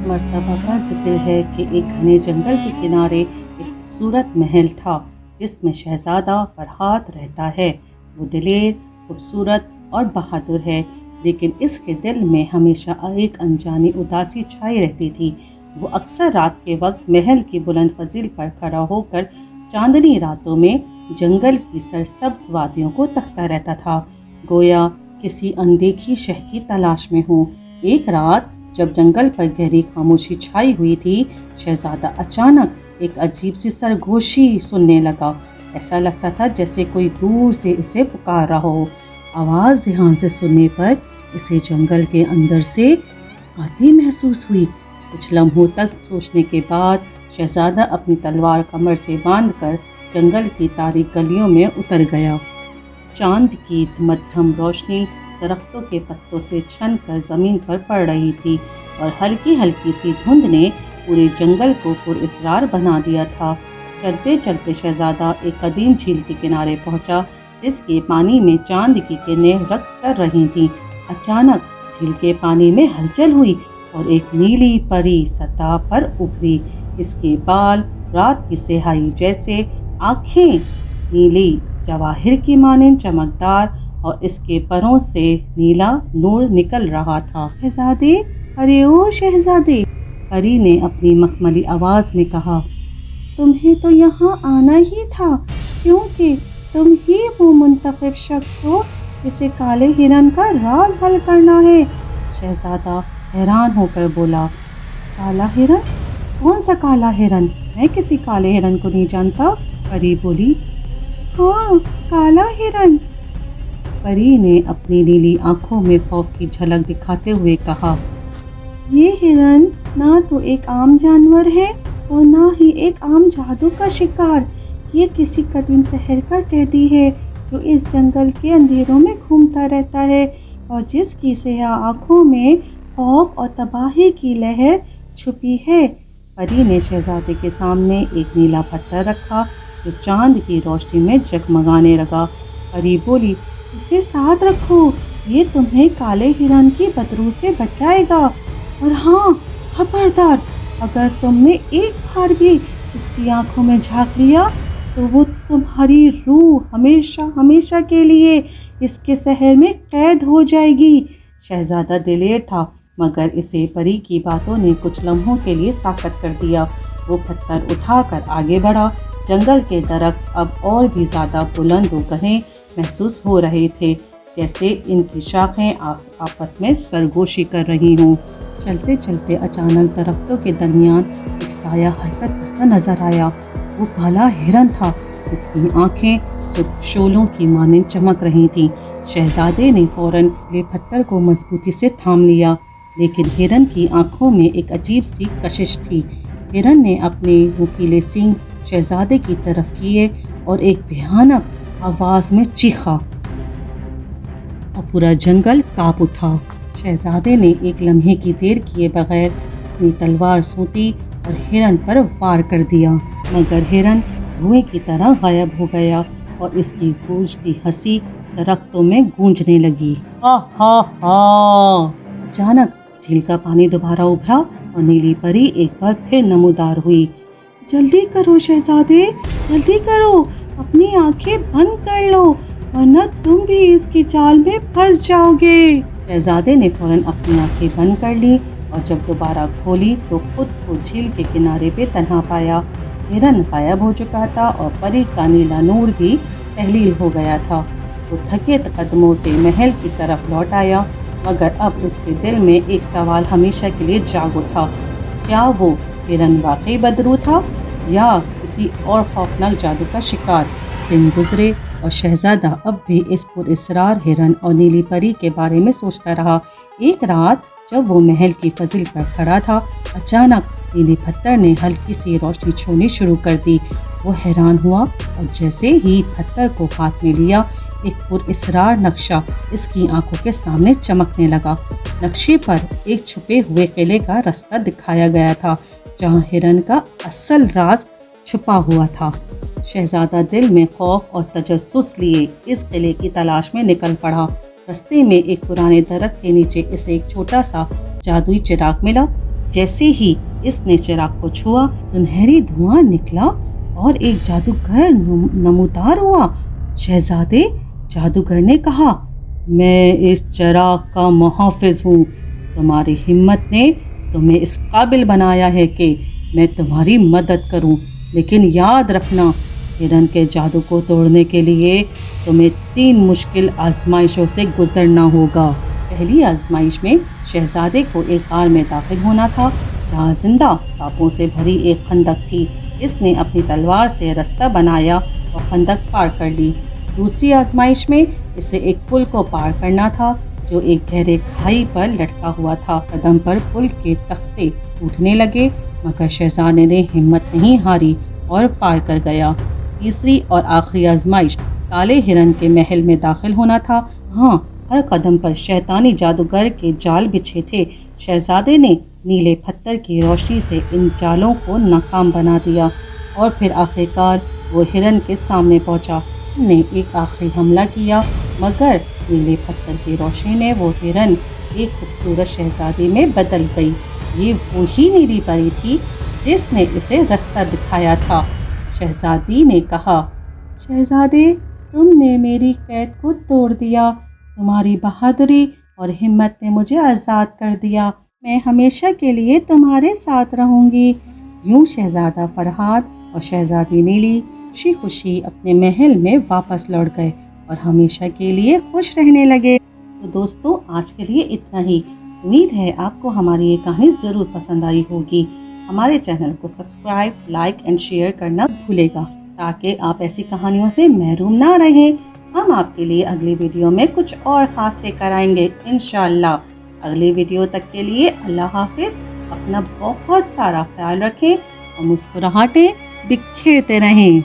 मर्तबा का ज़िक्र है कि एक घने जंगल के किनारे एक खूबसूरत महल था जिसमें शहज़ादा फरहाद रहता है। वो दिलेर, खूबसूरत और बहादुर है, लेकिन इसके दिल में हमेशा एक अनजानी उदासी छाई रहती थी। वो अक्सर रात के वक्त महल की बुलंद फजील पर खड़ा होकर चांदनी रातों में जंगल की सरसब्ज वादियों को तकता रहता था, गोया किसी अनदेखी शह की तलाश में हो। एक रात जब जंगल पर गहरी खामोशी छाई हुई थी, शहजादा अचानक एक अजीब सी सरगोशी सुनने लगा। ऐसा लगता था जैसे कोई दूर से इसे पुकार रहा हो। आवाज़ ध्यान से सुनने पर इसे जंगल के अंदर से आती महसूस हुई। कुछ लम्हों तक सोचने के बाद शहजादा अपनी तलवार कमर से बांधकर जंगल की तारीक गलियों में उतर गया। चांद की मध्यम रोशनी दरख्तों के पत्तों से छन कर ज़मीन पर पड़ रही थी और हल्की हल्की सी धुंध ने पूरे जंगल को पुरअसरार बना दिया था। चलते चलते शहजादा एक कदीम झील के किनारे पहुंचा, जिसके पानी में चांद की किरणें रक्स कर रही थीं। अचानक झील के पानी में हलचल हुई और एक नीली परी सतह पर उभरी। इसके बाल रात की सिहाई जैसे, आँखें नीली जवाहिर की मानिंद चमकदार और इसके परों से नीला नूर निकल रहा था। शहजादे, अरे ओ शहजादे, परी ने अपनी मखमली आवाज़ में कहा। तुम्हें तो यहाँ आना ही था, क्योंकि तुम ही वो मुंतखब शख्स हो जिसे काले हिरन का राज हल करना है। शहजादा हैरान होकर बोला, काला हिरन? कौन सा काला हिरन? मैं किसी काले हिरन को नहीं जानता। परी बोली। हाँ, काला हिरन। परी ने अपनी नीली आंखों में खौफ की झलक दिखाते हुए कहा, ये हिरन ना तो एक आम जानवर है और ना ही एक आम जादू का शिकार। ये किसी कदीम शहर का कैदी है जो इस जंगल के अंधेरों में घूमता रहता है और जिसकी स्याह आँखों में खौफ और तबाही की लहर छुपी है। परी ने शहजादे के सामने एक नीला पत्थर रखा जो चांद की रोशनी में जगमगाने लगा। परी बोली, इसे साथ रखो, ये तुम्हें काले हिरन की बदरू से बचाएगा। और हाँ, खबरदार, अगर तुमने एक बार भी इसकी आंखों में झांक लिया तो वो तुम्हारी रूह हमेशा हमेशा के लिए इसके शहर में कैद हो जाएगी। शहजादा दिलेर था, मगर इसे परी की बातों ने कुछ लम्हों के लिए साकत कर दिया। वो पत्थर उठाकर आगे बढ़ा। जंगल के दरख्त अब और भी ज़्यादा बुलंद व घने महसूस हो रहे थे, जैसे इनकी शाखें आपस में सरगोशी कर रही हों। चलते चलते अचानक दरख्तों के दरमियान एक साया हरकत करता नजर आया। वो काला हिरन था, जिसकी आंखें सुर्ख शोलों की मानिंद चमक रही थीं। शहजादे ने फौरन ले पत्थर को मजबूती से थाम लिया, लेकिन हिरन की आंखों में एक अजीब सी कशिश थी। हिरन ने अपने नुकीले सींग शहजादे की तरफ किए और एक भयानक आवाज़ में चीखा और पूरा जंगल कांप उठा। शहजादे ने एक लम्हे की देर किए बगैर अपनी तलवार सूती और हिरन पर वार कर दिया, मगर हिरन धुएं की तरह गायब हो गया और इसकी गूंजती हंसी दरख्तों में गूंजने लगी। हा हा हा! अचानक झील का पानी दोबारा उभरा और नीली परी एक बार फिर नमूदार हुई। जल्दी करो शहजादे, जल्दी करो, अपनी आंखें बंद कर लो, वरना तुम भी इसकी जाल में फंस जाओगे। शहजादे ने फौरन अपनी आंखें बंद कर ली और जब दोबारा खोली तो खुद को झील के किनारे पे तन्हा पाया। हिरन गायब हो चुका था और परी का नीला नूर भी तहलील हो गया था। वो थके कदमों से महल की तरफ लौट आया, मगर अब उसके दिल में एक सवाल हमेशा के लिए जाग उठा। क्या वो हिरन वाकई बदरू था या किसी और खौफनाक जादू का शिकार? दिन गुजरे और शहजादा अब भी इस पुरअसरार हिरन और नीली परी के बारे में सोचता रहा। एक रात जब वो महल की फजील पर खड़ा था, अचानक नीले पत्थर ने हल्की सी रोशनी छोड़नी शुरू कर दी। वो हैरान हुआ और जैसे ही पत्थर को हाथ में लिया, एक पुरअसरार नक्शा इसकी आंखों के सामने चमकने लगा। नक्शे पर एक छुपे हुए किले का रास्ता दिखाया गया था, जहां हिरन का असल राज छुपा हुआ था। शहजादा दिल में खौफ और तजस्सुस लिए इस किले की तलाश में निकल पड़ा। रास्ते में एक पुराने दरख्त के नीचे इसे एक छोटा सा जादुई चिराग मिला। जैसे ही इसने चिराग को छुआ, सुनहरी धुआं निकला और एक जादूगर नमूदार हुआ। शहजादे, जादूगर ने कहा, मैं इस चिराग का मुहाफिज हूँ। तुम्हारी हिम्मत ने तुम्हें इस काबिल बनाया है कि मैं तुम्हारी मदद करूँ, लेकिन याद रखना, हिरन के जादू को तोड़ने के लिए तुम्हें 3 मुश्किल आजमाइशों से गुजरना होगा। पहली आजमाइश में शहजादे को एक गार में दाखिल होना था जहाँ जिंदा सांपों से भरी एक खंदक थी। इसने अपनी तलवार से रास्ता बनाया और खंदक पार कर ली। दूसरी आजमाइश में इसे एक पुल को पार करना था जो एक गहरे खाई पर लटका हुआ था। कदम पर पुल के तख्ते टूटने लगे, मगर शहजादे ने हिम्मत नहीं हारी और पार कर गया। तीसरी और आखिरी आजमाइश काले हिरन के महल में दाखिल होना था। हाँ, हर कदम पर शैतानी जादूगर के जाल बिछे थे। शहजादे ने नीले पत्थर की रोशनी से इन जालों को नाकाम बना दिया और फिर आखिरकार वो हिरन के सामने पहुंचा। उसने एक आखिरी हमला किया, मगर नीले पत्थर की रोशनी ने वो हिरन एक खूबसूरत शहजादी में बदल गई। ये वही नीली परी थी जिसने इसे रास्ता दिखाया था। शहजादी ने कहा, शहजादे, तुमने मेरी कैद को तोड़ दिया। तुम्हारी बहादुरी और हिम्मत ने मुझे आज़ाद कर दिया। मैं हमेशा के लिए तुम्हारे साथ रहूंगी। यूं शहजादा फरहाद और शहजादी नीली खुशी खुशी अपने महल में वापस लौट गए और हमेशा के लिए खुश रहने लगे। तो दोस्तों, आज के लिए इतना ही। उम्मीद है आपको हमारी ये कहानी ज़रूर पसंद आई होगी। हमारे चैनल को सब्सक्राइब, लाइक एंड शेयर करना भूलेगा ताकि आप ऐसी कहानियों से महरूम ना रहें। हम आपके लिए अगली वीडियो में कुछ और ख़ास लेकर आएंगे इंशाअल्लाह। अगली वीडियो तक के लिए अल्लाह हाफिज़। अपना बहुत सारा ख्याल रखें और मुस्कुराहटें बिखेरते रहें।